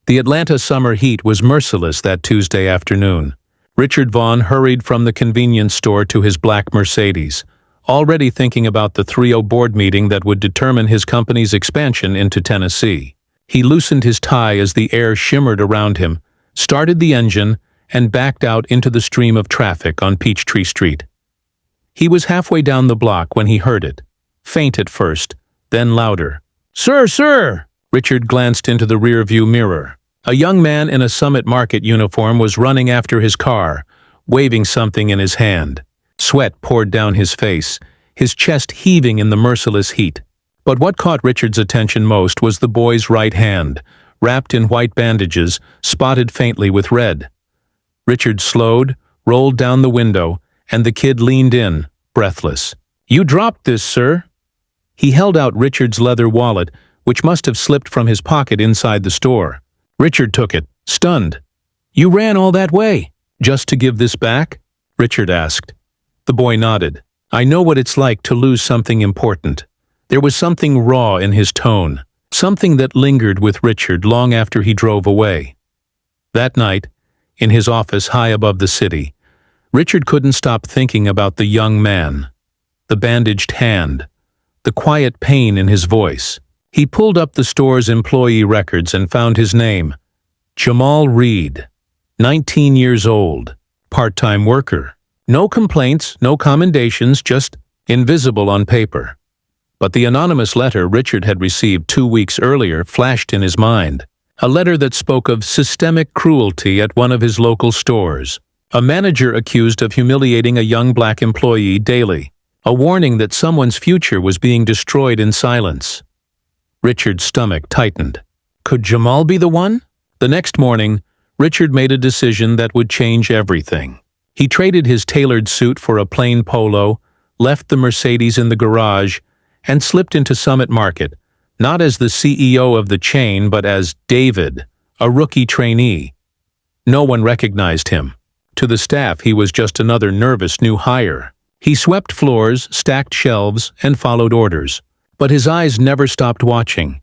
The Atlanta summer heat was merciless that Tuesday afternoon. Richard Vaughn hurried from the convenience store to his black Mercedes, already thinking about the 3-0 board meeting that would determine his company's expansion into Tennessee. He loosened his tie as the air shimmered around him, started the engine, and backed out into the stream of traffic on Peachtree Street. He was halfway down the block when he heard it, faint at first, then louder. "Sir, sir!" Richard glanced into the rearview mirror. A young man in a Summit Market uniform was running after his car, waving something in his hand. Sweat poured down his face, his chest heaving in the merciless heat. But what caught Richard's attention most was the boy's right hand, wrapped in white bandages, spotted faintly with red. Richard slowed, rolled down the window, and the kid leaned in, breathless. "You dropped this, sir." He held out Richard's leather wallet, which must have slipped from his pocket inside the store. Richard took it, stunned. "You ran all that way, just to give this back?" Richard asked. The boy nodded. "I know what it's like to lose something important." There was something raw in his tone, something that lingered with Richard long after he drove away. That night, in his office high above the city, Richard couldn't stop thinking about the young man, the bandaged hand, the quiet pain in his voice. He pulled up the store's employee records and found his name, Jamal Reed, 19 years old, part-time worker. No complaints, no commendations, just invisible on paper. But the anonymous letter Richard had received 2 weeks earlier flashed in his mind. A letter that spoke of systemic cruelty at one of his local stores. A manager accused of humiliating a young black employee daily. A warning that someone's future was being destroyed in silence. Richard's stomach tightened. Could Jamal be the one? The next morning, Richard made a decision that would change everything. He traded his tailored suit for a plain polo, left the Mercedes in the garage, and slipped into Summit Market, not as the CEO of the chain but as David, a rookie trainee. No one recognized him. To the staff, he was just another nervous new hire. He swept floors, stacked shelves, and followed orders. But his eyes never stopped watching.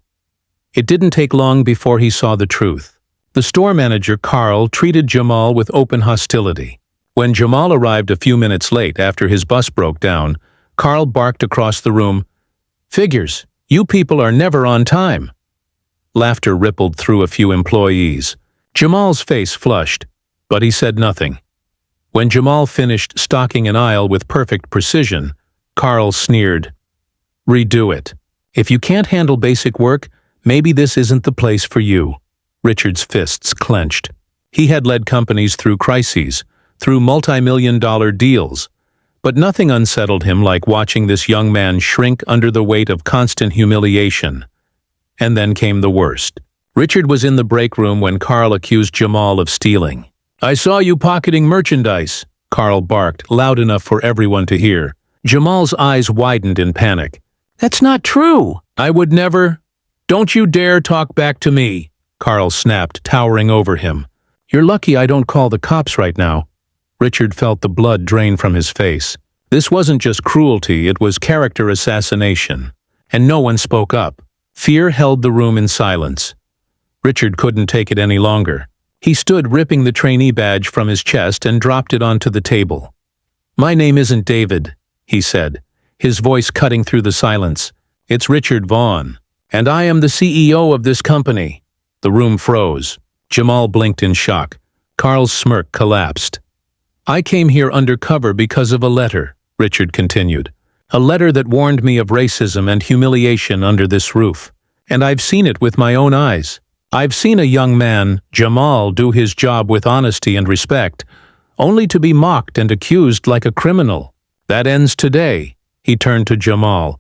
It didn't take long before he saw the truth. The store manager, Carl, treated Jamal with open hostility. When Jamal arrived a few minutes late after his bus broke down, Carl barked across the room, "Figures, you people are never on time." Laughter rippled through a few employees. Jamal's face flushed, but he said nothing. When Jamal finished stocking an aisle with perfect precision, Carl sneered, "Redo it. If you can't handle basic work, maybe this isn't the place for you." Richard's fists clenched. He had led companies through crises, through multi-million-dollar deals, but nothing unsettled him like watching this young man shrink under the weight of constant humiliation. And then came the worst. Richard was in the break room when Carl accused Jamal of stealing. "I saw you pocketing merchandise," Carl barked, loud enough for everyone to hear. Jamal's eyes widened in panic. "That's not true. I would never." "Don't you dare talk back to me," Carl snapped, towering over him. "You're lucky I don't call the cops right now." Richard felt the blood drain from his face. This wasn't just cruelty, it was character assassination. And no one spoke up. Fear held the room in silence. Richard couldn't take it any longer. He stood ripping the trainee badge from his chest and dropped it onto the table. "My name isn't David," he said, his voice cutting through the silence. "It's Richard Vaughn, and I am the CEO of this company." The room froze. Jamal blinked in shock. Carl's smirk collapsed. "I came here undercover because of a letter," Richard continued. "A letter that warned me of racism and humiliation under this roof. And I've seen it with my own eyes. I've seen a young man, Jamal, do his job with honesty and respect, only to be mocked and accused like a criminal. That ends today." He turned to Jamal.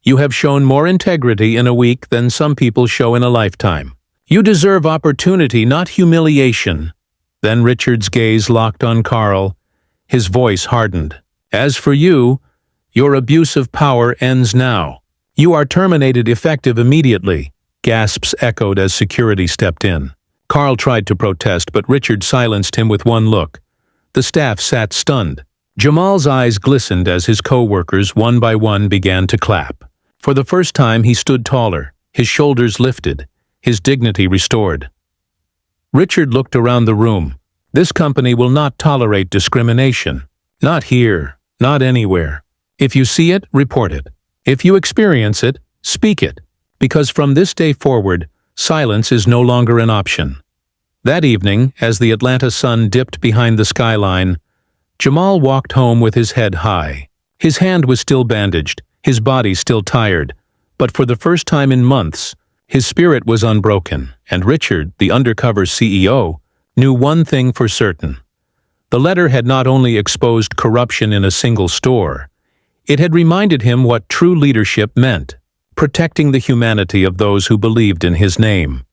"You have shown more integrity in a week than some people show in a lifetime. You deserve opportunity, not humiliation." Then Richard's gaze locked on Carl. His voice hardened. "As for you, your abuse of power ends now. You are terminated effective immediately." Gasps echoed as security stepped in. Carl tried to protest, but Richard silenced him with one look. The staff sat stunned. Jamal's eyes glistened as his co-workers, one by one, began to clap. For the first time, he stood taller, his shoulders lifted, his dignity restored. Richard looked around the room. This company will not tolerate discrimination. Not here, not anywhere. If you see it, report it. If you experience it, speak it. Because from this day forward, silence is no longer an option. That evening, as the Atlanta sun dipped behind the skyline, Jamal walked home with his head high. His hand was still bandaged, his body still tired, but for the first time in months, his spirit was unbroken, and Richard, the Undercover CEO, knew one thing for certain. The letter had not only exposed corruption in a single store, it had reminded him what true leadership meant, protecting the humanity of those who believed in his name.